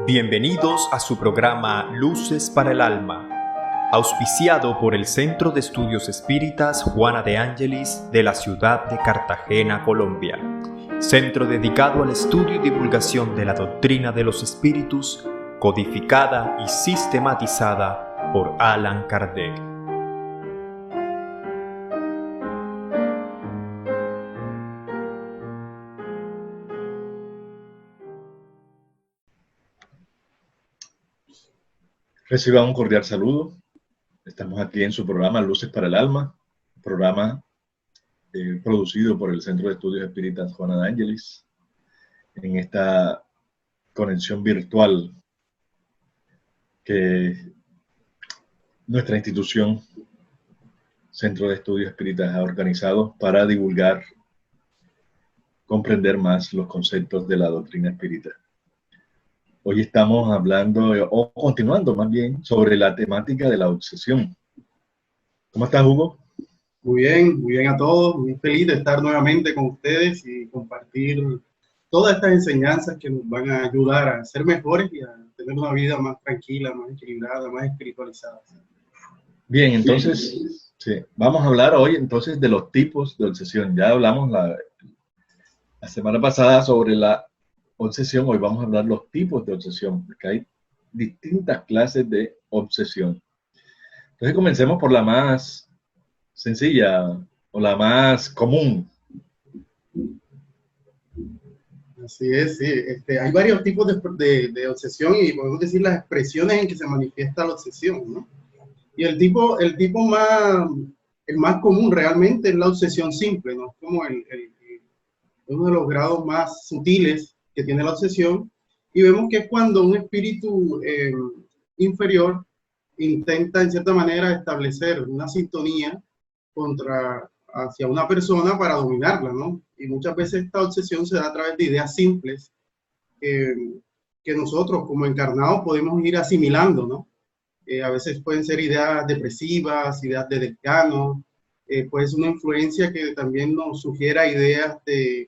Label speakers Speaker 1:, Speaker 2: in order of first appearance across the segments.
Speaker 1: Bienvenidos a su programa Luces para el Alma, auspiciado por el Centro de Estudios Espíritas Juana de Ángelis de la ciudad de Cartagena, Colombia. Centro dedicado al estudio y divulgación de la doctrina de los espíritus, codificada y sistematizada por Allan Kardec.
Speaker 2: Reciba un cordial saludo. Estamos aquí en su programa Luces para el Alma, programa producido por el Centro de Estudios Espíritas Juana de Ángelis, en esta conexión virtual que nuestra institución, Centro de Estudios Espíritas, ha organizado para divulgar, comprender más los conceptos de la doctrina espírita. Hoy estamos hablando, o continuando más bien, sobre la temática de la obsesión. ¿Cómo estás, Hugo?
Speaker 3: Muy bien a todos. Muy feliz de estar nuevamente con ustedes y compartir todas estas enseñanzas que nos van a ayudar a ser mejores y a tener una vida más tranquila, más equilibrada, más espiritualizada.
Speaker 2: Bien, entonces, sí, vamos a hablar hoy entonces de los tipos de obsesión. Ya hablamos la semana pasada sobre la obsesión, hoy vamos a hablar los tipos de obsesión, porque hay distintas clases de obsesión. Entonces comencemos por la más sencilla o la más común.
Speaker 3: Así es, sí. Hay varios tipos de obsesión y podemos decir las expresiones en que se manifiesta la obsesión, ¿no? Y el tipo más común realmente es la obsesión simple, ¿no? Como uno de los grados más sutiles que tiene la obsesión, y vemos que es cuando un espíritu inferior intenta en cierta manera establecer una sintonía hacia una persona para dominarla, ¿no? Y muchas veces esta obsesión se da a través de ideas simples que nosotros como encarnados podemos ir asimilando, ¿no? A veces pueden ser ideas depresivas, ideas de desgano, puede ser una influencia que también nos sugiera ideas de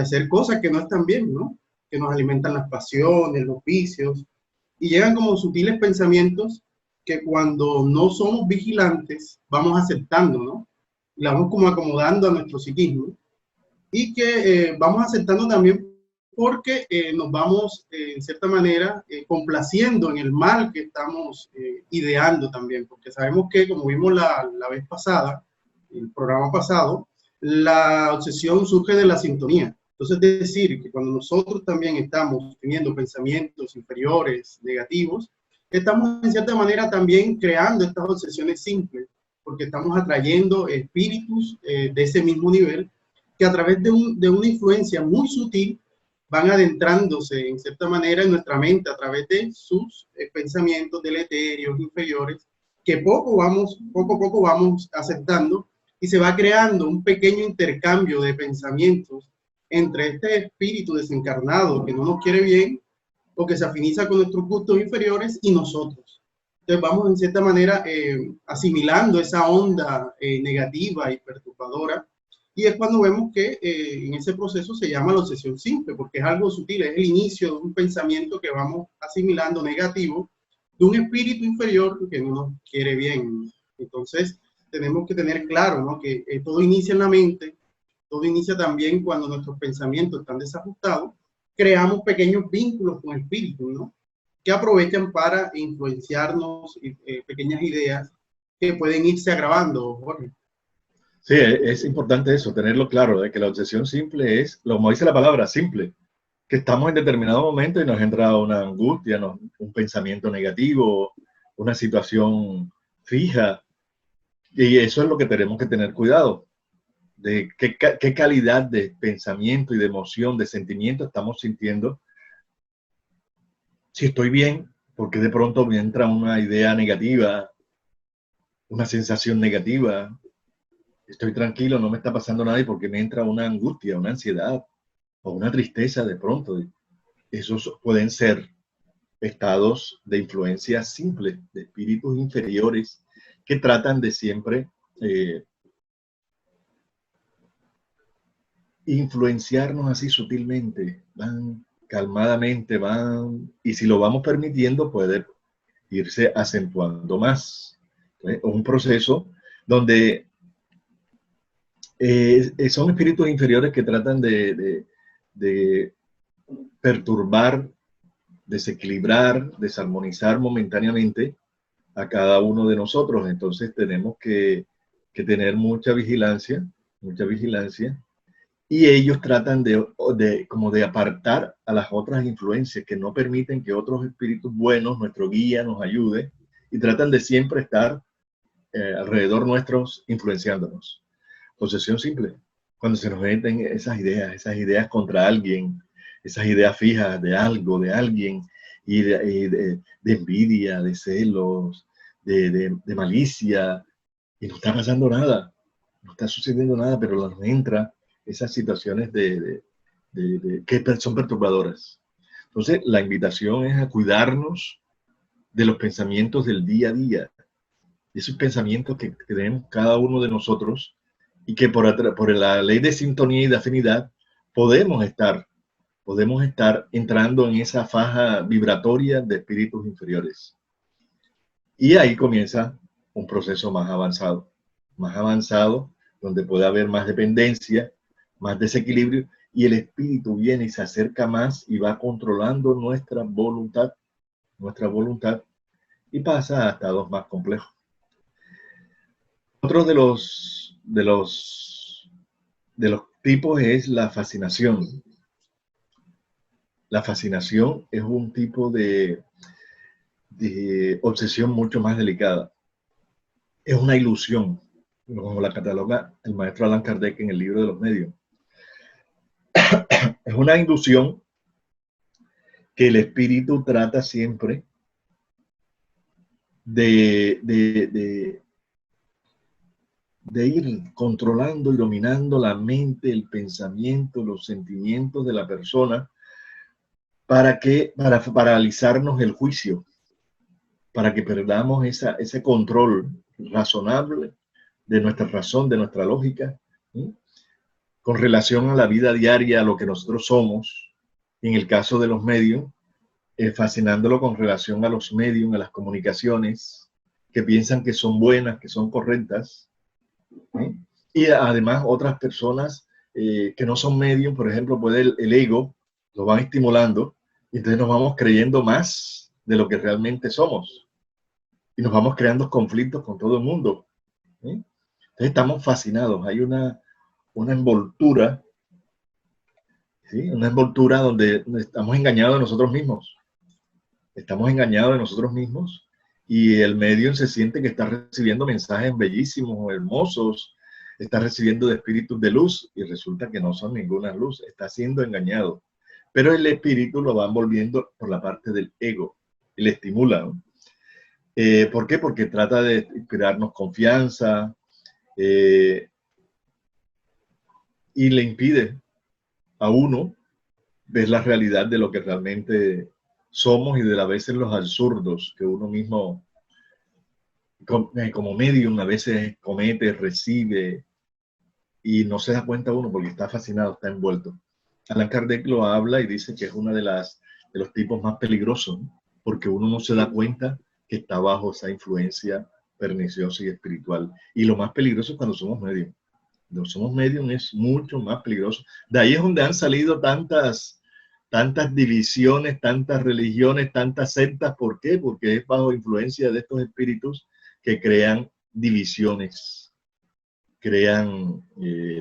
Speaker 3: hacer cosas que no están bien, ¿no? Que nos alimentan las pasiones, los vicios, y llegan como sutiles pensamientos que cuando no somos vigilantes vamos aceptando, ¿no? Y la vamos como acomodando a nuestro psiquismo y que vamos aceptando también porque nos vamos, en cierta manera, complaciendo en el mal que estamos ideando también, porque sabemos que, como vimos la vez pasada, el programa pasado, la obsesión surge de la sintonía. Entonces, es decir, que cuando nosotros también estamos teniendo pensamientos inferiores, negativos, estamos en cierta manera también creando estas obsesiones simples, porque estamos atrayendo espíritus de ese mismo nivel, que a través de una influencia muy sutil van adentrándose en cierta manera en nuestra mente a través de sus pensamientos deleterios inferiores, que poco a poco vamos aceptando, y se va creando un pequeño intercambio de pensamientos entre este espíritu desencarnado que no nos quiere bien o que se afiniza con nuestros gustos inferiores y nosotros. Entonces vamos en cierta manera asimilando esa onda negativa y perturbadora, y es cuando vemos que en ese proceso se llama la obsesión simple, porque es algo sutil, es el inicio de un pensamiento que vamos asimilando negativo de un espíritu inferior que no nos quiere bien. Entonces tenemos que tener claro, ¿no? Que todo inicia en la mente, todo inicia también cuando nuestros pensamientos están desajustados, creamos pequeños vínculos con espíritus, ¿no? Que aprovechan para influenciarnos pequeñas ideas que pueden irse agravando, Jorge.
Speaker 2: Sí, es importante eso, tenerlo claro, de que la obsesión simple es, como dice la palabra, simple, que estamos en determinado momento y nos entra una angustia, un pensamiento negativo, una situación fija, y eso es lo que tenemos que tener cuidado, de qué calidad de pensamiento y de emoción, de sentimiento estamos sintiendo. Si estoy bien, porque de pronto me entra una idea negativa, una sensación negativa. Estoy tranquilo, no me está pasando nada, y porque me entra una angustia, una ansiedad o una tristeza de pronto. Esos pueden ser estados de influencia simple, de espíritus inferiores que tratan de siempre influenciarnos así sutilmente. Van calmadamente van, y si lo vamos permitiendo, puede irse acentuando más. Entonces, es un proceso donde son espíritus inferiores que tratan de perturbar, desequilibrar, desarmonizar momentáneamente a cada uno de nosotros. Entonces tenemos que tener mucha vigilancia, y ellos tratan como de apartar a las otras influencias que no permiten que otros espíritus buenos, nuestro guía, nos ayude, y tratan de siempre estar alrededor nuestros influenciándonos. Posesión simple, cuando se nos meten esas ideas contra alguien, esas ideas fijas de algo, de alguien, y de envidia, de celos, de malicia, y no está pasando nada, no está sucediendo nada, pero nos entra esas situaciones que son perturbadoras. Entonces, la invitación es a cuidarnos de los pensamientos del día a día, esos pensamientos que tenemos cada uno de nosotros, y que por la ley de sintonía y de afinidad podemos estar entrando en esa faja vibratoria de espíritus inferiores. Y ahí comienza un proceso más avanzado, donde puede haber más dependencia, más desequilibrio, y el espíritu viene y se acerca más y va controlando nuestra voluntad, y pasa a estados más complejos. Otro de los tipos es la fascinación. La fascinación es un tipo de obsesión mucho más delicada. Es una ilusión, como la cataloga el maestro Allan Kardec en el libro de los medios. Es una ilusión que el espíritu trata siempre de ir controlando y dominando la mente, el pensamiento, los sentimientos de la persona, para paralizarnos el juicio, para que perdamos ese control razonable de nuestra razón, de nuestra lógica, ¿sí?, con relación a la vida diaria, a lo que nosotros somos. En el caso de los medios, fascinándolo con relación a los medios, a las comunicaciones, que piensan que son buenas, que son correctas, ¿sí? Y además otras personas que no son medium, por ejemplo, puede el ego, lo van estimulando, y entonces nos vamos creyendo más de lo que realmente somos, y nos vamos creando conflictos con todo el mundo, ¿sí? Entonces estamos fascinados, hay una envoltura, ¿sí?, una envoltura donde estamos engañados de nosotros mismos. Y el medium se siente que está recibiendo mensajes bellísimos, hermosos, está recibiendo de espíritus de luz, y resulta que no son ninguna luz, está siendo engañado. Pero el espíritu lo va envolviendo por la parte del ego, y le estimula, ¿no? ¿Por qué? Porque trata de inspirarnos confianza, y le impide a uno ver la realidad de lo que realmente somos, y de a veces los absurdos que uno mismo como medium a veces comete, recibe, y no se da cuenta uno porque está fascinado, está envuelto. Allan Kardec lo habla y dice que es uno de los tipos más peligrosos, ¿no?, porque uno no se da cuenta que está bajo esa influencia perniciosa y espiritual. Y lo más peligroso es cuando somos medium. Cuando somos medium es mucho más peligroso. De ahí es donde han salido tantas divisiones, tantas religiones, tantas sectas. ¿Por qué? Porque es bajo influencia de estos espíritus que crean divisiones, crean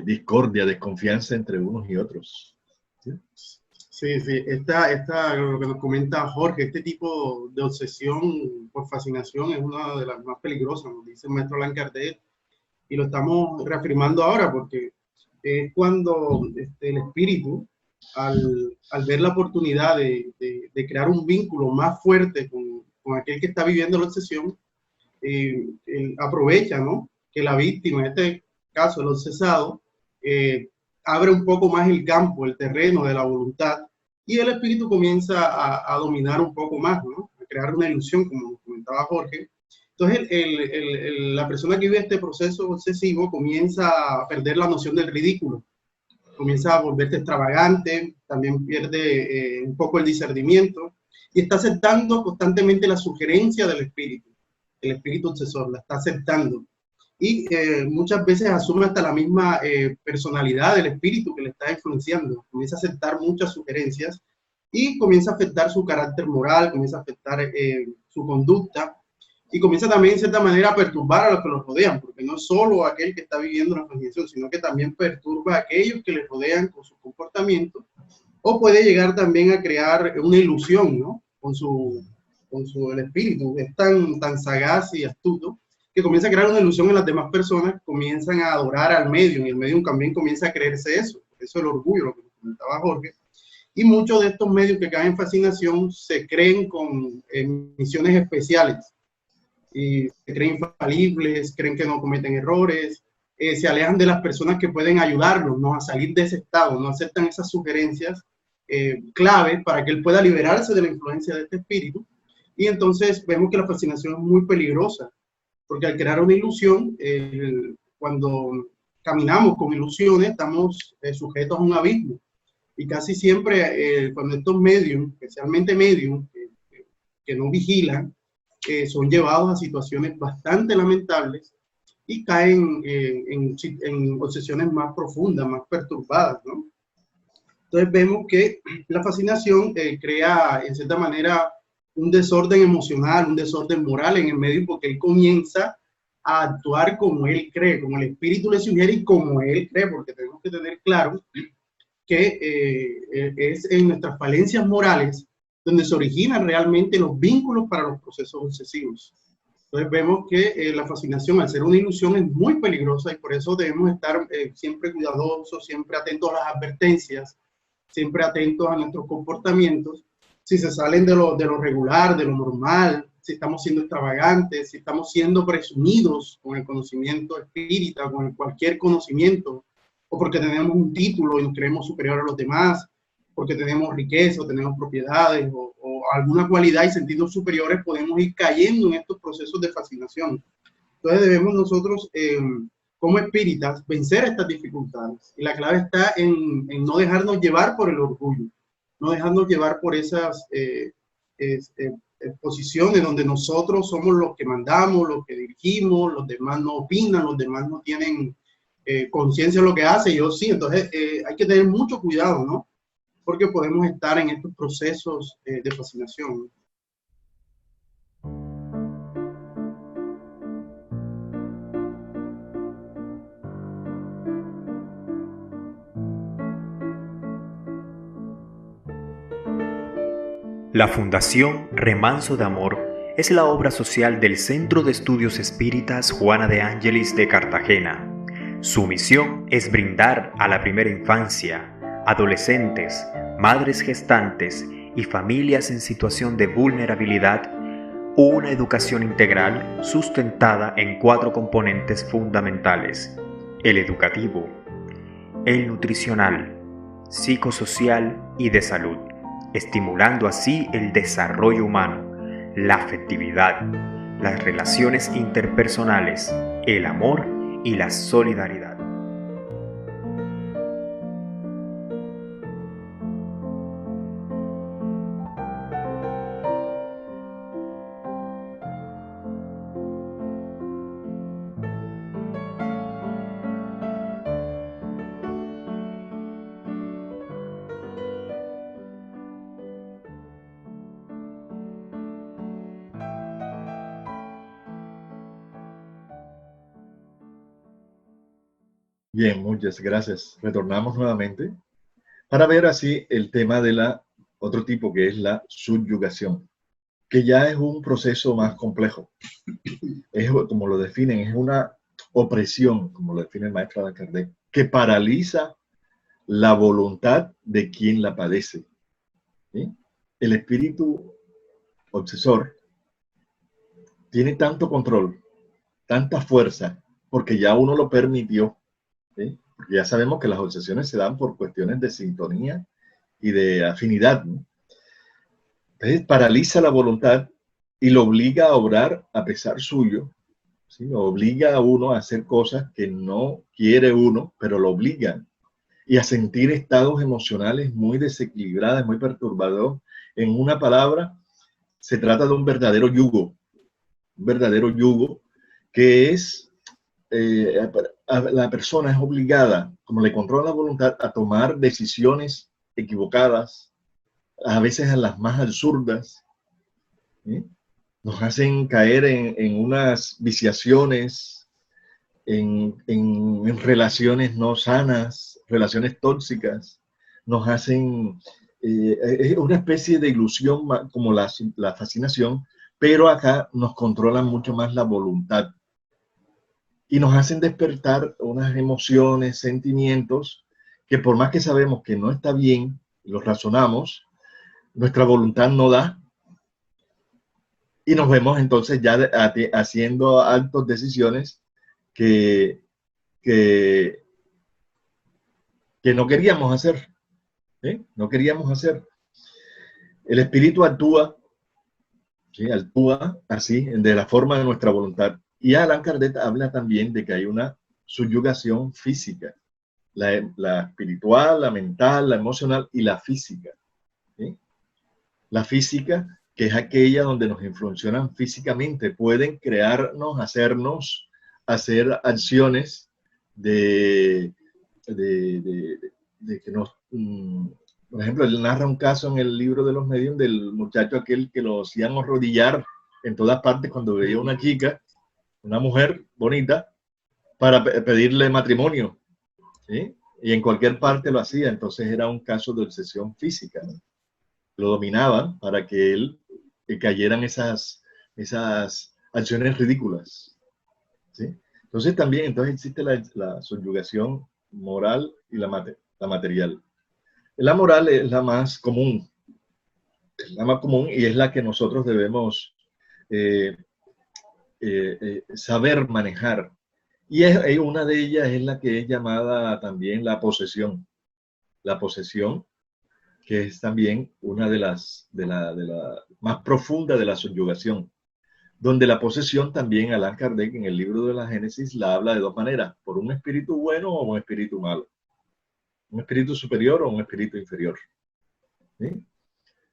Speaker 2: discordia, desconfianza entre unos y otros. ¿Sí?
Speaker 3: Sí, sí, lo que nos comenta Jorge, este tipo de obsesión por fascinación es una de las más peligrosas, nos dice el maestro Allan Kardec, y lo estamos reafirmando ahora, porque es cuando el espíritu, al ver la oportunidad de crear un vínculo más fuerte con aquel que está viviendo la obsesión, él aprovecha, ¿no?, que la víctima, en este caso el obsesado, abre un poco más el campo, el terreno de la voluntad, y el espíritu comienza a dominar un poco más, ¿no?, a crear una ilusión, como comentaba Jorge. Entonces, la persona que vive este proceso obsesivo comienza a perder la noción del ridículo. comienza a volverte extravagante, también pierde un poco el discernimiento y está aceptando constantemente la sugerencia del espíritu. El espíritu obsesor la está aceptando y muchas veces asume hasta la misma personalidad del espíritu que le está influenciando. Comienza a aceptar muchas sugerencias y comienza a afectar su carácter moral, comienza a afectar su conducta y comienza también en cierta manera a perturbar a los que los rodean, porque no es solo aquel que está viviendo la fascinación, sino que también perturba a aquellos que le rodean con su comportamiento, o puede llegar también a crear una ilusión, ¿no? El espíritu es tan sagaz y astuto que comienza a crear una ilusión en las demás personas, comienzan a adorar al medium y el medium también comienza a creerse eso. Eso es el orgullo, lo que comentaba Jorge. Y muchos de estos medios que caen en fascinación se creen con misiones especiales y se creen infalibles, creen que no cometen errores, se alejan de las personas que pueden ayudarlos, ¿no? A salir de ese estado, no aceptan esas sugerencias clave para que él pueda liberarse de la influencia de este espíritu. Y entonces vemos que la fascinación es muy peligrosa, porque al crear una ilusión, cuando caminamos con ilusiones, estamos sujetos a un abismo. Y casi siempre, cuando estos medios, especialmente medios que no vigilan, son llevados a situaciones bastante lamentables y caen en obsesiones más profundas, más perturbadas, ¿no? Entonces vemos que la fascinación crea, en cierta manera, un desorden emocional, un desorden moral en el medio, porque él comienza a actuar como él cree, como el espíritu le sugiere y como él cree, porque tenemos que tener claro que es en nuestras falencias morales donde se originan realmente los vínculos para los procesos obsesivos. Entonces vemos que la fascinación, al ser una ilusión, es muy peligrosa y por eso debemos estar siempre cuidadosos, siempre atentos a las advertencias, siempre atentos a nuestros comportamientos. Si se salen de lo regular, de lo normal, si estamos siendo extravagantes, si estamos siendo presumidos con el conocimiento espírita, con cualquier conocimiento, o porque tenemos un título y nos creemos superior a los demás, porque tenemos riqueza, o tenemos propiedades, o alguna cualidad y sentidos superiores, podemos ir cayendo en estos procesos de fascinación. Entonces debemos nosotros, como espíritas, vencer estas dificultades. Y la clave está en no dejarnos llevar por el orgullo, no dejarnos llevar por esas posiciones donde nosotros somos los que mandamos, los que dirigimos, los demás no opinan, los demás no tienen conciencia de lo que hace, yo sí. Entonces hay que tener mucho cuidado, ¿no? Porque podemos estar en estos procesos de fascinación.
Speaker 1: La Fundación Remanso de Amor es la obra social del Centro de Estudios Espíritas Juana de Ángelis de Cartagena. Su misión es brindar a la primera infancia, adolescentes, madres gestantes y familias en situación de vulnerabilidad una educación integral sustentada en 4 componentes fundamentales: el educativo, el nutricional, psicosocial y de salud, estimulando así el desarrollo humano, la afectividad, las relaciones interpersonales, el amor y la solidaridad.
Speaker 2: Bien, muchas gracias. Retornamos nuevamente para ver así el tema de la otro tipo, que es la subyugación, que ya es un proceso más complejo. Es, como lo definen, es una opresión, como lo define el maestro Allan Kardec, que paraliza la voluntad de quien la padece. ¿Sí? El espíritu obsesor tiene tanto control, tanta fuerza, porque ya uno lo permitió. ¿Sí? Porque ya sabemos que las obsesiones se dan por cuestiones de sintonía y de afinidad, ¿no? Entonces paraliza la voluntad y lo obliga a obrar a pesar suyo, ¿sí? Lo obliga a uno a hacer cosas que no quiere uno, pero lo obligan. y a sentir estados emocionales muy desequilibrados, muy perturbadores. En una palabra, se trata de un verdadero yugo que es, la persona es obligada, como le controla la voluntad, a tomar decisiones equivocadas, a veces a las más absurdas, ¿sí? Nos hacen caer en unas viciaciones, en relaciones no sanas, relaciones tóxicas, nos hacen una especie de ilusión como la fascinación, pero acá nos controlan mucho más la voluntad y nos hacen despertar unas emociones, sentimientos, que por más que sabemos que no está bien, los razonamos, nuestra voluntad no da, y nos vemos entonces ya haciendo altas decisiones que, que, que no queríamos hacer, ¿sí? No queríamos hacer. El espíritu actúa, ¿sí? Actúa así, de la forma de nuestra voluntad. Y Allan Kardec habla también de que hay una subyugación física, la espiritual, la mental, la emocional y la física, ¿sí? La física, que es aquella donde nos influencian físicamente, pueden crearnos, hacer acciones de que nos... por ejemplo, él narra un caso en el libro de los medios del muchacho aquel que lo hacían arrodillar en todas partes cuando veía una chica, una mujer bonita, para pedirle matrimonio, ¿sí? Y en cualquier parte lo hacía. Entonces era un caso de obsesión física, ¿no? Lo dominaban para que él cayeran esas acciones ridículas, ¿sí? Entonces también existe la subyugación moral y la material. La moral es la más común, y es la que nosotros debemos saber manejar. Y una de ellas es la que es llamada también la posesión. La posesión, que es también una de la más profunda de la subyugación, donde la posesión también Allan Kardec en el libro de la Génesis la habla de dos maneras, por un espíritu bueno o un espíritu malo, un espíritu superior o un espíritu inferior, ¿sí?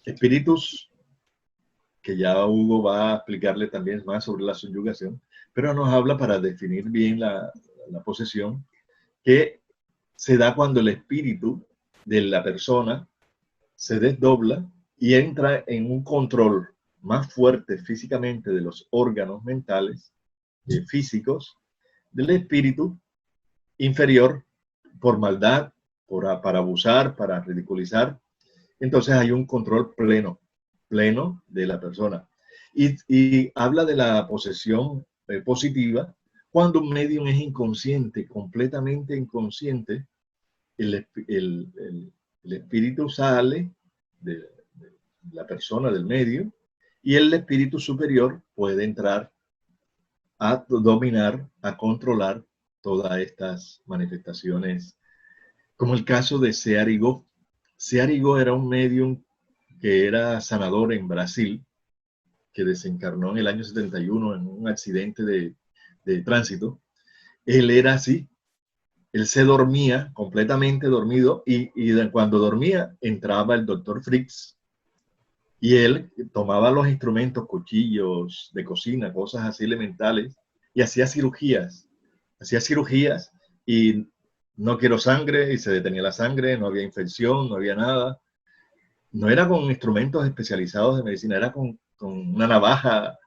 Speaker 2: Espíritus que ya Hugo va a explicarle también más sobre la subyugación, pero nos habla para definir bien la posesión, que se da cuando el espíritu de la persona se desdobla y entra en un control más fuerte físicamente de los órganos mentales, físicos, del espíritu inferior por maldad, para abusar, para ridiculizar. Entonces hay un control pleno de la persona. Y habla de la posesión positiva cuando un medium es inconsciente, completamente inconsciente, el espíritu sale de la persona, del medio, y el espíritu superior puede entrar a dominar, a controlar todas estas manifestaciones, como el caso de Searigo. Searigo era un medium que era sanador en Brasil, que desencarnó en el año 71 en un accidente de tránsito. Él era así, él se dormía, completamente dormido, y cuando dormía entraba el doctor Fritz, y él tomaba los instrumentos, cuchillos de cocina, cosas así elementales, y hacía cirugías y no quiero sangre, y se detenía la sangre, no había infección, no había nada. No era con instrumentos especializados de medicina, era con una navaja,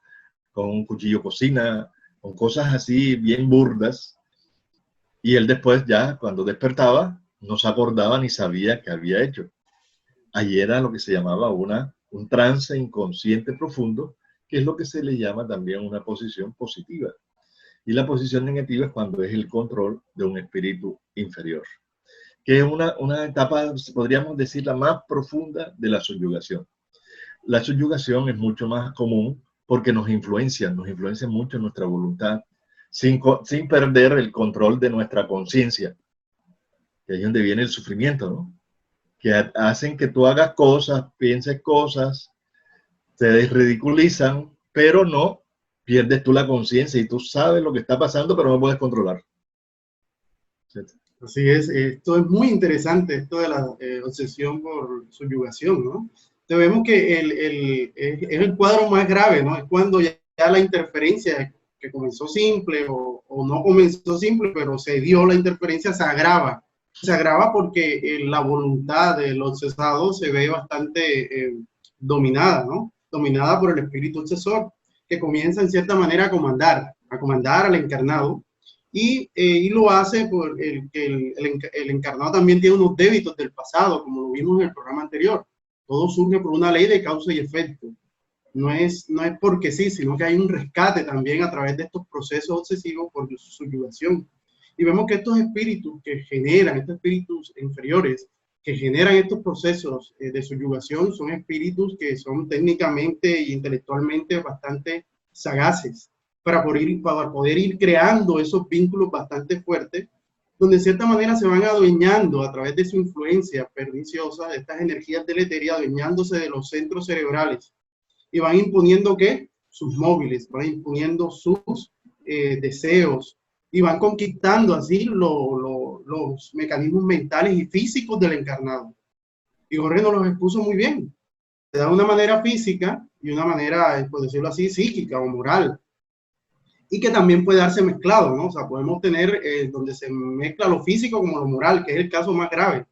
Speaker 2: con un cuchillo cocina, con cosas así bien burdas. Y él después ya, cuando despertaba, no se acordaba ni sabía qué había hecho. Allí era lo que se llamaba un trance inconsciente profundo, que es lo que se le llama también una posición positiva. Y la posición negativa es cuando es el control de un espíritu inferior, que es una etapa, podríamos decir, la más profunda de la subyugación. La subyugación es mucho más común porque nos influencia mucho nuestra voluntad, sin perder el control de nuestra conciencia, que ahí es donde viene el sufrimiento, ¿no? Que hacen que tú hagas cosas, pienses cosas, te ridiculizan, pero no pierdes tú la conciencia y tú sabes lo que está pasando, pero no puedes controlar. ¿Cierto?
Speaker 3: Así es, esto es muy interesante, esto de la obsesión por subyugación, ¿no? Entonces vemos que es el cuadro más grave, ¿no? Es cuando ya la interferencia que comenzó simple o no comenzó simple, pero se dio la interferencia, se agrava. Se agrava porque la voluntad del obsesado se ve bastante dominada, ¿no? Dominada por el espíritu obsesor, que comienza en cierta manera a comandar al encarnado, y lo hace por que el encarnado también tiene unos débitos del pasado, como lo vimos en el programa anterior. Todo surge por una ley de causa y efecto. No es porque sí, sino que hay un rescate también a través de estos procesos obsesivos por su subyugación. Y vemos que estos espíritus que generan, estos espíritus inferiores, que generan estos procesos de subyugación, son espíritus que son técnicamente e intelectualmente bastante sagaces para poder ir creando esos vínculos bastante fuertes, donde de cierta manera se van adueñando a través de su influencia perniciosa, de estas energías deleterias, adueñándose de los centros cerebrales, y van imponiendo ¿qué? Sus móviles, van imponiendo sus deseos, y van conquistando así los mecanismos mentales y físicos del encarnado. Y Jorge nos los expuso muy bien. Se da una manera física y una manera, por decirlo así, psíquica o moral, y que también puede darse mezclado, ¿no? O sea, podemos tener donde se mezcla lo físico como lo moral, que es el caso más grave.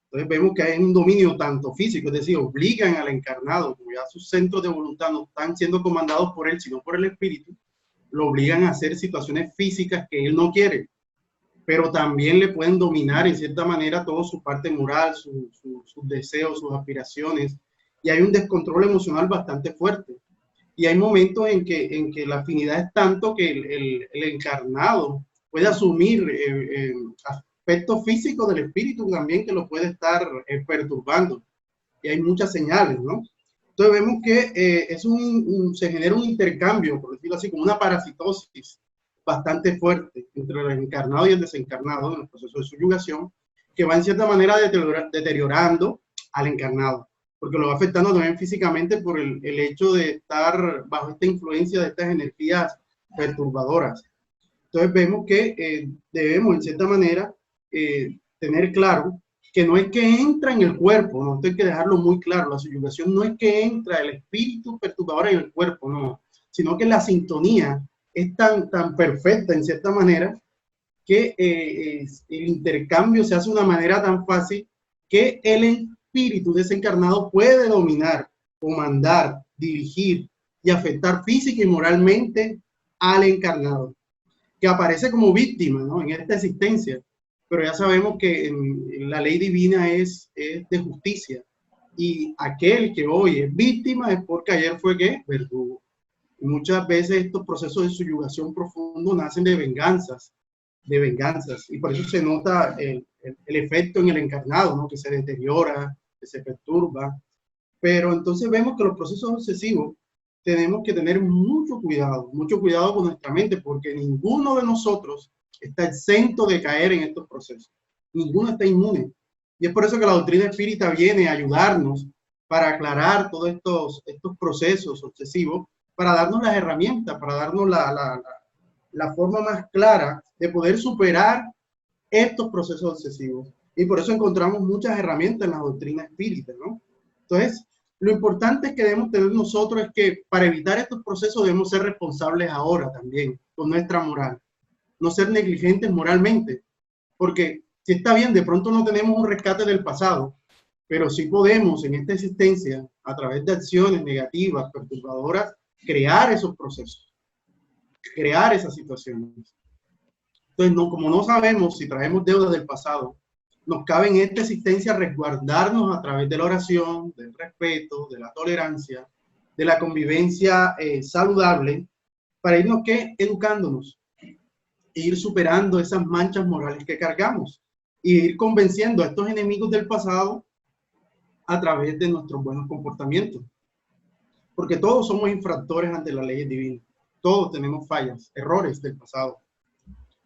Speaker 3: Entonces vemos que hay un dominio tanto físico, es decir, obligan al encarnado, como ya sus centros de voluntad no están siendo comandados por él, sino por el espíritu, lo obligan a hacer situaciones físicas que él no quiere, pero también le pueden dominar en cierta manera toda su parte moral, sus deseos, sus aspiraciones, y hay un descontrol emocional bastante fuerte. Y hay momentos en que la afinidad es tanto que el encarnado puede asumir aspectos físicos del espíritu también que lo puede estar perturbando. Y hay muchas señales, ¿no? Entonces vemos que se genera un intercambio, por decirlo así, como una parasitosis bastante fuerte entre el encarnado y el desencarnado en el proceso de subyugación, que va en cierta manera deteriorando al encarnado, porque lo va afectando también físicamente por el hecho de estar bajo esta influencia de estas energías perturbadoras. Entonces vemos que debemos, en cierta manera, tener claro que no es que entra en el cuerpo, no, esto hay que dejarlo muy claro, la subyugación no es que entra el espíritu perturbador en el cuerpo, no, sino que la sintonía es tan perfecta, en cierta manera, que el intercambio se hace de una manera tan fácil que el espíritu desencarnado puede dominar, comandar, dirigir y afectar física y moralmente al encarnado, que aparece como víctima, ¿no? En esta existencia. Pero ya sabemos que la ley divina es de justicia, y aquel que hoy es víctima es porque ayer fue ¿qué? Verdugo. Y muchas veces estos procesos de subyugación profundo nacen de venganzas, y por eso se nota el efecto en el encarnado, ¿no? Que se deteriora, que se perturba. Pero entonces vemos que los procesos obsesivos tenemos que tener mucho cuidado con nuestra mente, porque ninguno de nosotros está exento de caer en estos procesos. Ninguno está inmune. Y es por eso que la doctrina espírita viene a ayudarnos para aclarar todos estos procesos obsesivos, para darnos las herramientas, para darnos la forma más clara de poder superar estos procesos obsesivos. Y por eso encontramos muchas herramientas en la doctrina espírita, ¿no? Entonces, lo importante que debemos tener nosotros es que para evitar estos procesos debemos ser responsables ahora también con nuestra moral. No ser negligentes moralmente, porque si está bien, de pronto no tenemos un rescate del pasado, pero sí podemos en esta existencia, a través de acciones negativas, perturbadoras, crear esos procesos, crear esas situaciones. Entonces, como no sabemos si traemos deudas del pasado, nos cabe en esta existencia resguardarnos a través de la oración, del respeto, de la tolerancia, de la convivencia saludable, para irnos educándonos, e ir superando esas manchas morales que cargamos, y ir convenciendo a estos enemigos del pasado a través de nuestros buenos comportamientos. Porque todos somos infractores ante la ley divina. Todos tenemos fallas, errores del pasado.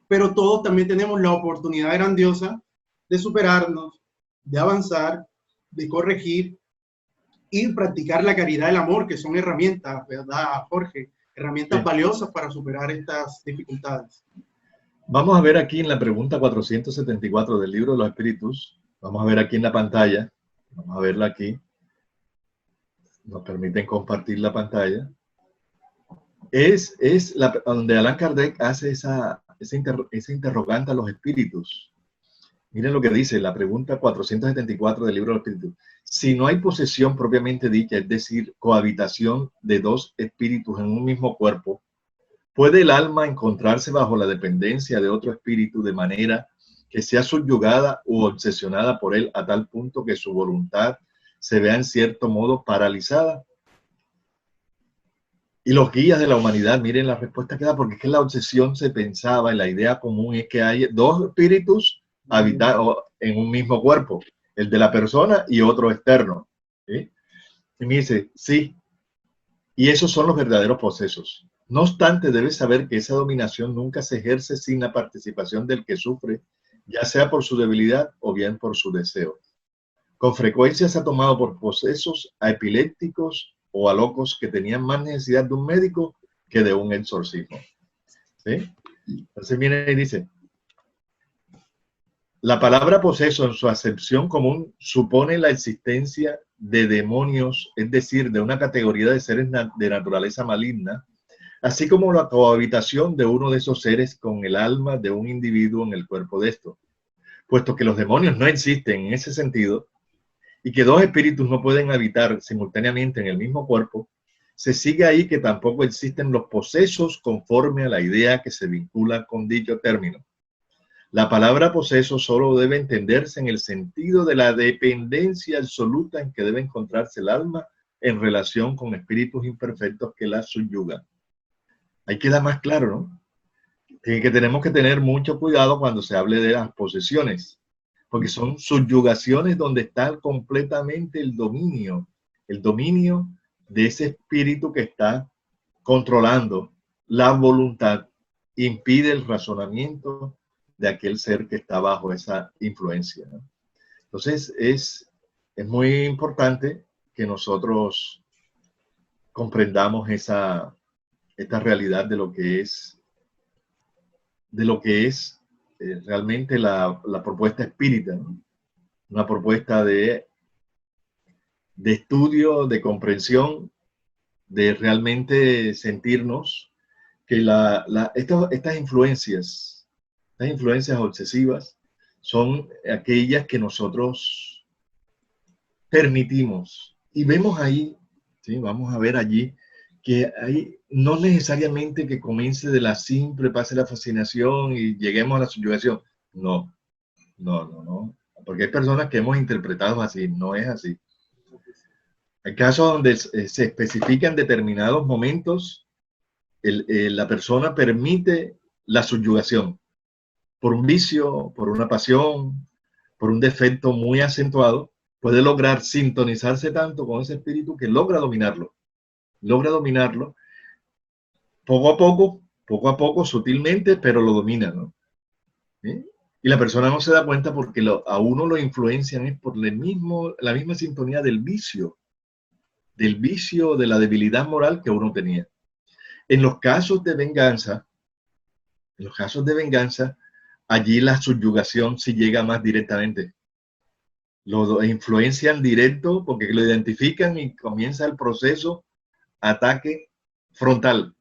Speaker 3: Pero todos también tenemos la oportunidad grandiosa de superarnos, de avanzar, de corregir y practicar la caridad y el amor, que son herramientas, ¿verdad, Jorge? Herramientas valiosas para superar estas dificultades.
Speaker 2: Vamos a ver aquí en la pregunta 474 del libro de los espíritus, vamos a ver aquí en la pantalla, vamos a verla aquí, nos permiten compartir la pantalla, es donde Allan Kardec hace ese interrogante a los espíritus. Miren lo que dice la pregunta 474 del libro de los espíritus. Si no hay posesión propiamente dicha, es decir, cohabitación de dos espíritus en un mismo cuerpo, ¿puede el alma encontrarse bajo la dependencia de otro espíritu de manera que sea subyugada u obsesionada por él a tal punto que su voluntad se vea en cierto modo paralizada? Y los guías de la humanidad, miren la respuesta que da, porque es que la obsesión se pensaba y la idea común es que hay dos espíritus habitados en un mismo cuerpo, el de la persona y otro externo. ¿Sí? Y me dice, sí, y esos son los verdaderos posesos. No obstante, debes saber que esa dominación nunca se ejerce sin la participación del que sufre, ya sea por su debilidad o bien por su deseo. Con frecuencia se ha tomado por posesos a epilépticos o a locos que tenían más necesidad de un médico que de un exorcismo. ¿Sí? Entonces viene y dice, la palabra poseso en su acepción común supone la existencia de demonios, es decir, de una categoría de seres de naturaleza maligna, así como la cohabitación de uno de esos seres con el alma de un individuo en el cuerpo de esto. Puesto que los demonios no existen en ese sentido y que dos espíritus no pueden habitar simultáneamente en el mismo cuerpo, se sigue ahí que tampoco existen los posesos conforme a la idea que se vincula con dicho término. La palabra poseso solo debe entenderse en el sentido de la dependencia absoluta en que debe encontrarse el alma en relación con espíritus imperfectos que la subyugan. Ahí queda más claro, ¿no? Que tenemos que tener mucho cuidado cuando se hable de las posesiones, porque son subyugaciones donde está completamente el dominio de ese espíritu que está controlando la voluntad, impide el razonamiento de aquel ser que está bajo esa influencia, ¿no? Entonces es muy importante que nosotros comprendamos esta realidad de lo que es realmente la propuesta espírita, ¿no? Una propuesta de estudio, de comprensión, de realmente sentirnos que estas influencias obsesivas son aquellas que nosotros permitimos. Y vemos ahí, ¿sí? Vamos a ver allí, que hay, no necesariamente que comience de la simple, pase la fascinación y lleguemos a la subyugación. No. Porque hay personas que hemos interpretado así, no es así. Hay casos donde se especifican determinados momentos, la persona permite la subyugación por un vicio, por una pasión, por un defecto muy acentuado, puede lograr sintonizarse tanto con ese espíritu que logra dominarlo poco a poco, sutilmente, pero lo domina, ¿no? ¿Sí? Y la persona no se da cuenta porque a uno lo influencian es por la misma sintonía del vicio, de la debilidad moral que uno tenía. En los casos de venganza, allí la subyugación sí llega más directamente. Lo influencian directo porque lo identifican y comienza el proceso ataque frontal.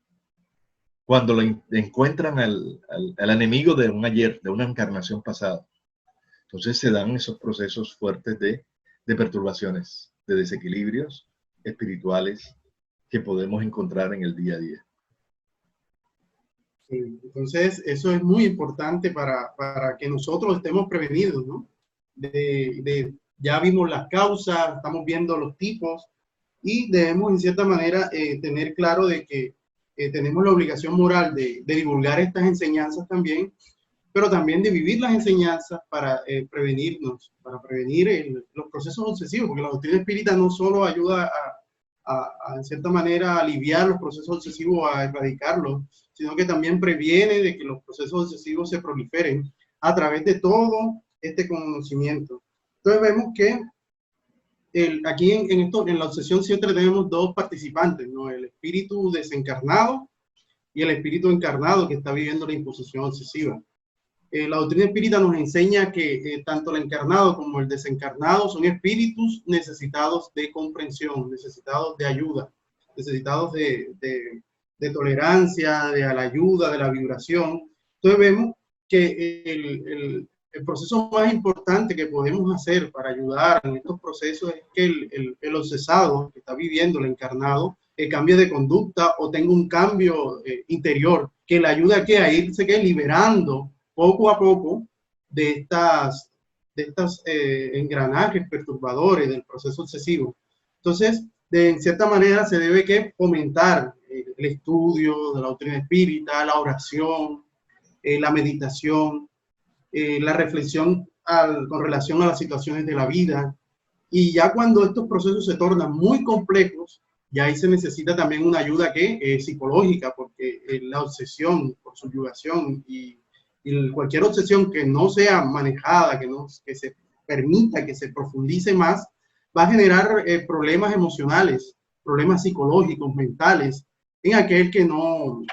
Speaker 2: Cuando lo encuentran al enemigo de un ayer, de una encarnación pasada. Entonces se dan esos procesos fuertes de perturbaciones, de desequilibrios espirituales que podemos encontrar en el día a día.
Speaker 3: Sí, entonces eso es muy importante para que nosotros estemos prevenidos, ¿no? Ya vimos las causas, estamos viendo los tipos y debemos en cierta manera tener claro de que tenemos la obligación moral de divulgar estas enseñanzas también, pero también de vivir las enseñanzas para prevenirnos, para prevenir los procesos obsesivos, porque la doctrina espírita no solo ayuda en cierta manera, a aliviar los procesos obsesivos, a erradicarlos, sino que también previene de que los procesos obsesivos se proliferen a través de todo este conocimiento. Entonces vemos que aquí en la obsesión siempre tenemos dos participantes, ¿no? El espíritu desencarnado y el espíritu encarnado que está viviendo la imposición obsesiva. La doctrina espírita nos enseña que tanto el encarnado como el desencarnado son espíritus necesitados de comprensión, necesitados de ayuda, necesitados de tolerancia, de la ayuda, de la vibración. Entonces vemos que el proceso más importante que podemos hacer para ayudar en estos procesos es que el obsesado que está viviendo, el encarnado, cambie de conducta o tenga un cambio interior que le ayude a irse liberando poco a poco de estas engranajes perturbadores del proceso obsesivo. Entonces, en cierta manera se debe que fomentar el estudio de la doctrina espírita, la oración, la meditación, la reflexión con relación a las situaciones de la vida. Y ya cuando estos procesos se tornan muy complejos, ya ahí se necesita también una ayuda psicológica, porque la obsesión por subyugación y cualquier obsesión que no sea manejada, que se permita que se profundice más, va a generar problemas emocionales, problemas psicológicos, mentales, en aquel que no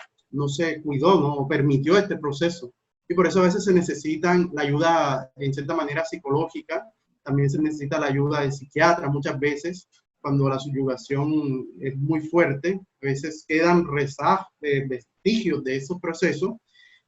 Speaker 3: se cuidó, no permitió este proceso. Y por eso a veces se necesitan la ayuda, en cierta manera, psicológica, también se necesita la ayuda de psiquiatra muchas veces, cuando la subyugación es muy fuerte, a veces quedan vestigios de esos procesos,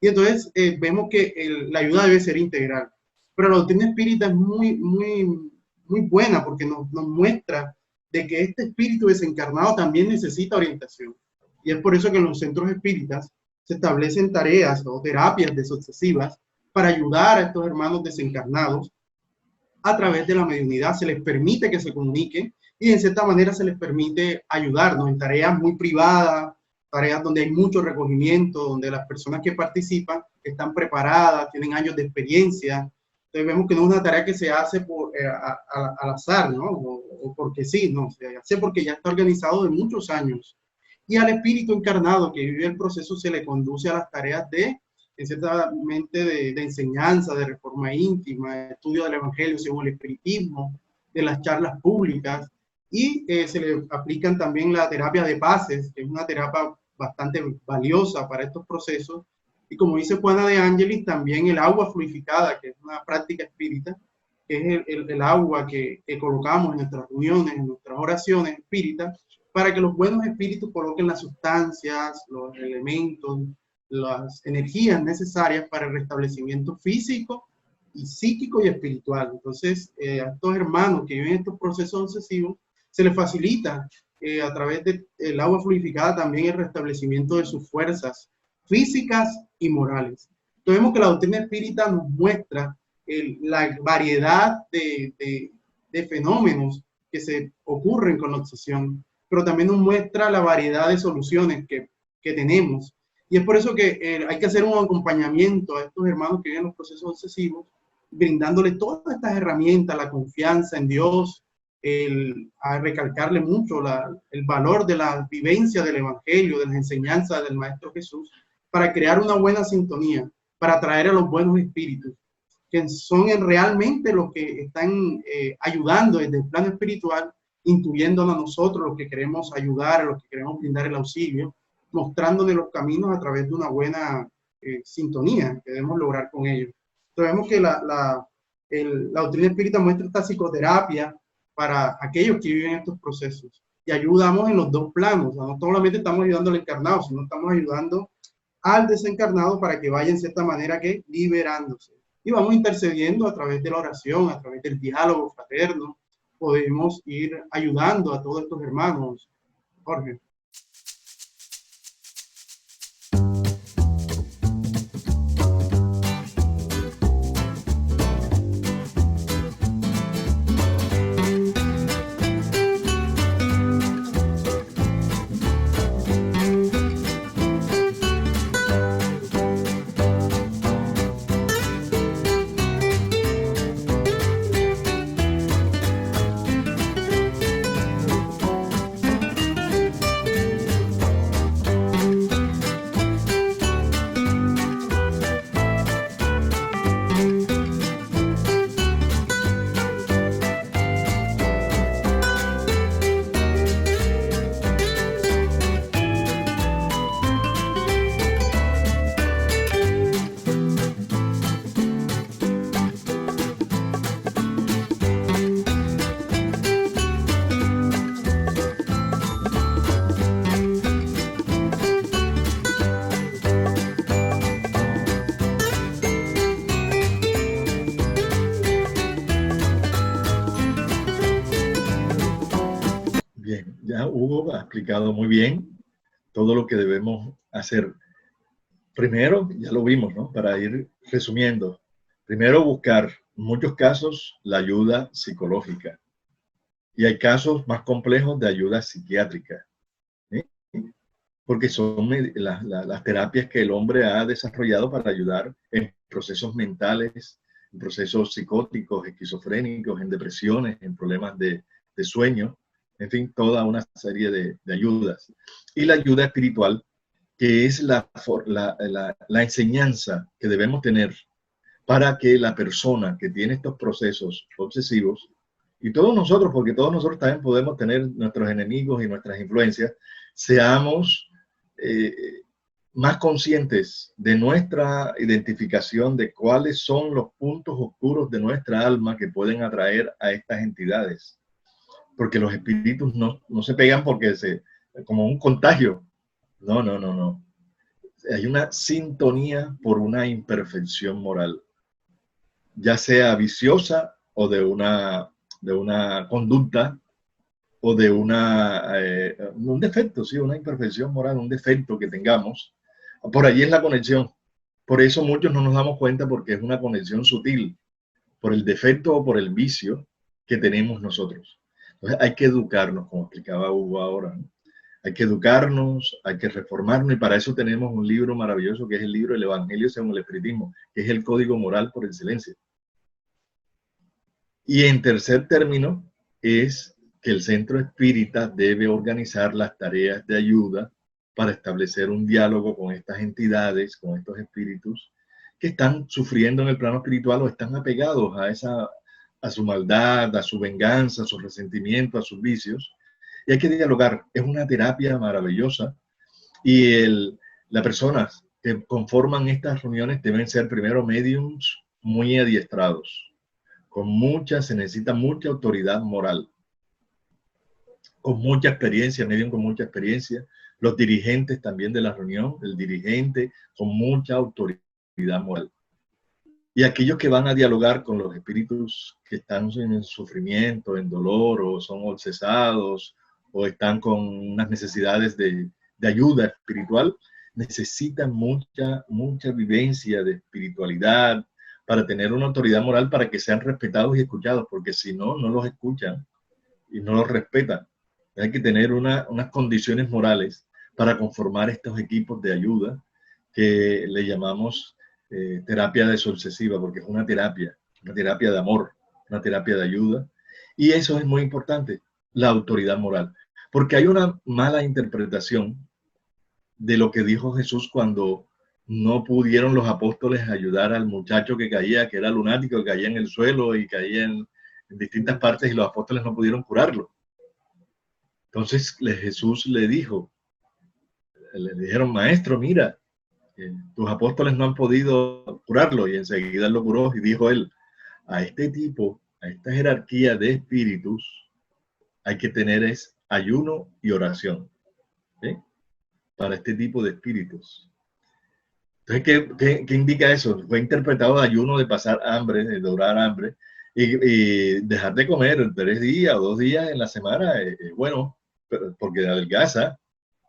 Speaker 3: y entonces vemos que la ayuda debe ser integral. Pero la doctrina espírita es muy, muy, muy buena porque nos muestra de que este espíritu desencarnado también necesita orientación. Y es por eso que en los centros espíritas se establecen tareas o terapias desobsesivas para ayudar a estos hermanos desencarnados a través de la mediunidad. Se les permite que se comuniquen y en cierta manera se les permite ayudarnos en tareas muy privadas, tareas donde hay mucho recogimiento, donde las personas que participan están preparadas, tienen años de experiencia. Entonces vemos que no es una tarea que se hace al azar, ¿no? O porque sí, no, se hace porque ya está organizado de muchos años. Y al espíritu encarnado que vive el proceso se le conduce a las tareas ciertamente de enseñanza, de reforma íntima, de estudio del evangelio según el espiritismo, de las charlas públicas, y se le aplican también la terapia de paces, que es una terapia bastante valiosa para estos procesos. Y como dice Juana de Ángelis, también el agua fluificada, que es una práctica espírita, que es el agua que colocamos en nuestras reuniones, en nuestras oraciones espíritas, para que los buenos espíritus coloquen las sustancias, los elementos, las energías necesarias para el restablecimiento físico y psíquico y espiritual. Entonces, a estos hermanos que viven estos procesos obsesivos, se les facilita a través del agua fluificada también el restablecimiento de sus fuerzas físicas y morales. Entonces vemos que la doctrina espírita nos muestra la variedad de fenómenos que se ocurren con la obsesión, pero también nos muestra la variedad de soluciones que tenemos. Y es por eso que hay que hacer un acompañamiento a estos hermanos que viven los procesos obsesivos, brindándoles todas estas herramientas, la confianza en Dios, a recalcarle mucho el valor de la vivencia del Evangelio, de las enseñanzas del Maestro Jesús, para crear una buena sintonía, para atraer a los buenos espíritus, que son realmente los que están ayudando desde el plano espiritual, intuyéndonos a nosotros, los que queremos ayudar, los que queremos brindar el auxilio, mostrándoles los caminos a través de una buena sintonía que debemos lograr con ellos. Entonces vemos que la doctrina espírita muestra esta psicoterapia para aquellos que viven estos procesos y ayudamos en los dos planos. O sea, no solamente estamos ayudando al encarnado, sino estamos ayudando al desencarnado para que vaya en cierta manera liberándose. Y vamos intercediendo a través de la oración, a través del diálogo fraterno, podemos ir ayudando a todos estos hermanos. Jorge.
Speaker 2: Ya Hugo ha explicado muy bien todo lo que debemos hacer. Primero, ya lo vimos, ¿no? Para ir resumiendo. Primero, buscar, en muchos casos, la ayuda psicológica. Y hay casos más complejos de ayuda psiquiátrica, ¿sí? Porque son las terapias que el hombre ha desarrollado para ayudar en procesos mentales, en procesos psicóticos, esquizofrénicos, en depresiones, en problemas de sueño, en fin, toda una serie de ayudas. Y la ayuda espiritual, que es la enseñanza que debemos tener para que la persona que tiene estos procesos obsesivos, y todos nosotros, porque todos nosotros también podemos tener nuestros enemigos y nuestras influencias, seamos más conscientes de nuestra identificación de cuáles son los puntos oscuros de nuestra alma que pueden atraer a estas entidades. Porque los espíritus no se pegan porque como un contagio. No, no, no, no. Hay una sintonía por una imperfección moral, ya sea viciosa o de una conducta o de un defecto, sí, una imperfección moral, un defecto que tengamos. Por allí es la conexión. Por eso muchos no nos damos cuenta porque es una conexión sutil, por el defecto o por el vicio que tenemos nosotros. Entonces hay que educarnos, como explicaba Hugo ahora, ¿no? Hay que educarnos, hay que reformarnos, y para eso tenemos un libro maravilloso que es el libro del Evangelio según el Espiritismo, que es el código moral por excelencia. Y en tercer término es que el centro espírita debe organizar las tareas de ayuda para establecer un diálogo con estas entidades, con estos espíritus que están sufriendo en el plano espiritual o están apegados a su maldad, a su venganza, a su resentimiento, a sus vicios. Y hay que dialogar. Es una terapia maravillosa. Y las personas que conforman estas reuniones deben ser primero médiums muy adiestrados. Se necesita mucha autoridad moral. Con mucha experiencia, medium con mucha experiencia. Los dirigentes también de la reunión, el dirigente con mucha autoridad moral. Y aquellos que van a dialogar con los espíritus que están en sufrimiento, en dolor, o son obsesados, o están con unas necesidades de ayuda espiritual, necesitan mucha vivencia de espiritualidad para tener una autoridad moral, para que sean respetados y escuchados, porque si no, no los escuchan y no los respetan. Hay que tener unas condiciones morales para conformar estos equipos de ayuda que le llamamos terapia desobsesiva, porque es una terapia de amor, una terapia de ayuda. Y eso es muy importante, la autoridad moral, porque hay una mala interpretación de lo que dijo Jesús cuando no pudieron los apóstoles ayudar al muchacho que caía, que era lunático, que caía en el suelo y caía en distintas partes, y los apóstoles no pudieron curarlo. Entonces Jesús le dijeron, maestro, mira, tus apóstoles no han podido curarlo, y enseguida lo curó. Y dijo él, a este tipo, a esta jerarquía de espíritus, hay que tener ayuno y oración, ¿sí? Para este tipo de espíritus. Entonces, ¿qué indica eso? Fue interpretado de ayuno, de pasar hambre, de orar hambre, y dejar de comer 3 días o 2 días en la semana, bueno, porque adelgaza,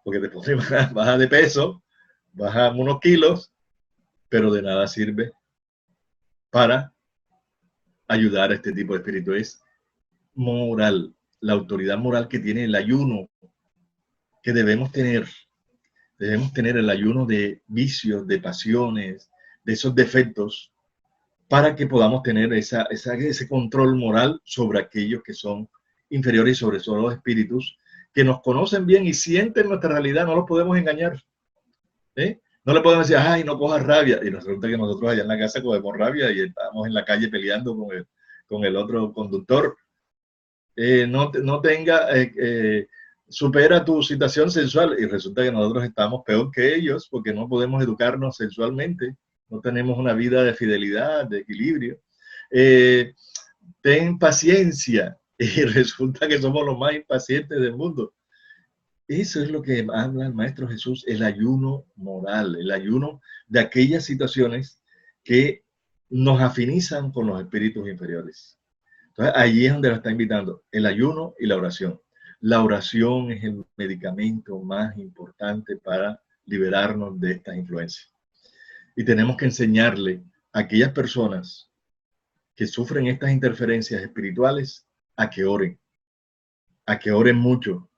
Speaker 2: porque después baja de peso, baja unos kilos, pero de nada sirve para ayudar a este tipo de espíritu. Es moral, la autoridad moral que tiene el ayuno, que debemos tener el ayuno de vicios, de pasiones, de esos defectos, para que podamos tener ese control moral sobre aquellos que son inferiores, y sobre todo los espíritus que nos conocen bien y sienten nuestra realidad. No los podemos engañar, ¿eh? No le podemos decir, ay, no cojas rabia, y resulta que nosotros allá en la casa cogemos rabia y estamos en la calle peleando con el otro conductor. Supera tu situación sensual, y resulta que nosotros estamos peor que ellos porque no podemos educarnos sexualmente, no tenemos una vida de fidelidad, de equilibrio. Ten paciencia, y resulta que somos los más impacientes del mundo. Eso es lo que habla el Maestro Jesús, el ayuno moral, el ayuno de aquellas situaciones que nos afinizan con los espíritus inferiores. Entonces, allí es donde lo está invitando, el ayuno y la oración. La oración es el medicamento más importante para liberarnos de estas influencias. Y tenemos que enseñarle a aquellas personas que sufren estas interferencias espirituales a que oren mucho,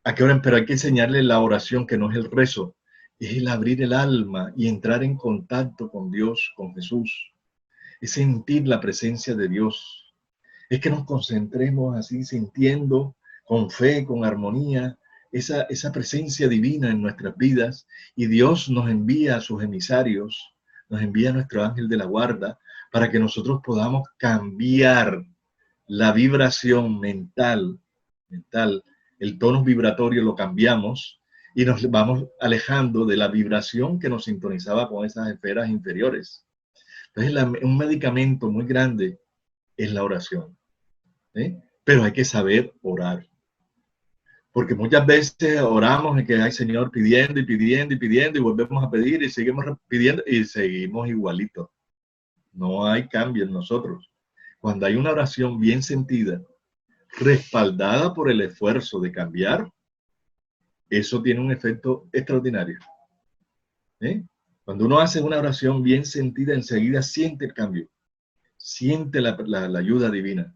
Speaker 2: a que oren, pero hay que enseñarles la oración, que no es el rezo, es el abrir el alma y entrar en contacto con Dios, con Jesús, es sentir la presencia de Dios, es que nos concentremos así sintiendo con fe, con armonía, esa presencia divina en nuestras vidas, y Dios nos envía a sus emisarios, nos envía a nuestro ángel de la guarda para que nosotros podamos cambiar la vibración mental, el tono vibratorio lo cambiamos y nos vamos alejando de la vibración que nos sintonizaba con esas esferas inferiores. Entonces, un medicamento muy grande es la oración, ¿eh? Pero hay que saber orar. Porque muchas veces oramos y que hay Señor pidiendo y pidiendo y pidiendo y volvemos a pedir y seguimos pidiendo y seguimos igualitos. No hay cambio en nosotros. Cuando hay una oración bien sentida, respaldada por el esfuerzo de cambiar, eso tiene un efecto extraordinario. ¿Eh? Cuando uno hace una oración bien sentida, enseguida siente el cambio, siente la ayuda divina.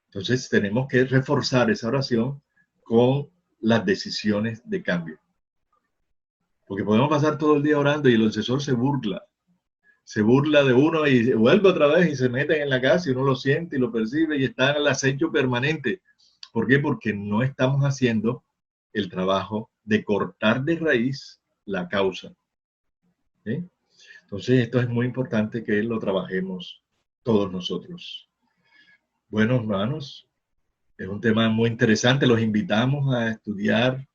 Speaker 2: Entonces tenemos que reforzar esa oración con las decisiones de cambio. Porque podemos pasar todo el día orando y el obsesor se burla de uno y vuelve otra vez y se meten en la casa y uno lo siente y lo percibe y está en el acecho permanente. ¿Por qué? Porque no estamos haciendo el trabajo de cortar de raíz la causa. ¿Eh? Entonces esto es muy importante que lo trabajemos todos nosotros. Bueno, hermanos, es un tema muy interesante. Los invitamos a estudiar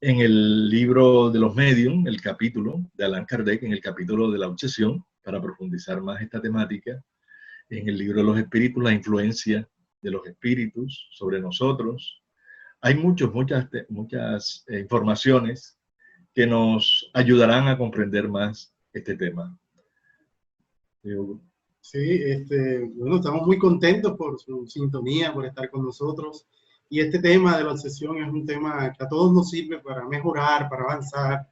Speaker 2: en el libro de los Medium, el capítulo de Allan Kardec, en el capítulo de la obsesión, para profundizar más esta temática. En el libro de los espíritus, la influencia de los espíritus sobre nosotros. Hay muchas informaciones que nos ayudarán a comprender más este tema.
Speaker 3: Sí, bueno, estamos muy contentos por su sintonía, por estar con nosotros. Y este tema de la obsesión es un tema que a todos nos sirve para mejorar, para avanzar.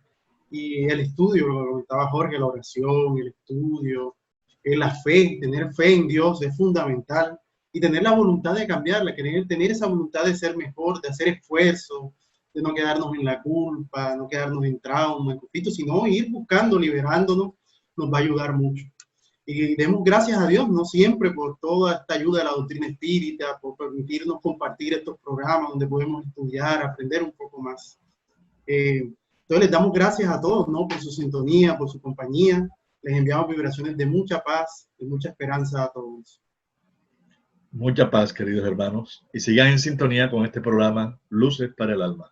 Speaker 3: Y el estudio, lo comentaba Jorge, la oración, el estudio, la fe, tener fe en Dios es fundamental. Y tener la voluntad de cambiarla, tener esa voluntad de ser mejor, de hacer esfuerzo, de no quedarnos en la culpa, no quedarnos en trauma, en conflicto, sino ir buscando, liberándonos, nos va a ayudar mucho. Y demos gracias a Dios, no siempre, por toda esta ayuda de la doctrina espírita, por permitirnos compartir estos programas donde podemos estudiar, aprender un poco más. Entonces les damos gracias a todos, ¿no? Por su sintonía, por su compañía. Les enviamos vibraciones de mucha paz y mucha esperanza a todos.
Speaker 2: Mucha paz, queridos hermanos, y sigan en sintonía con este programa Luces para el Alma.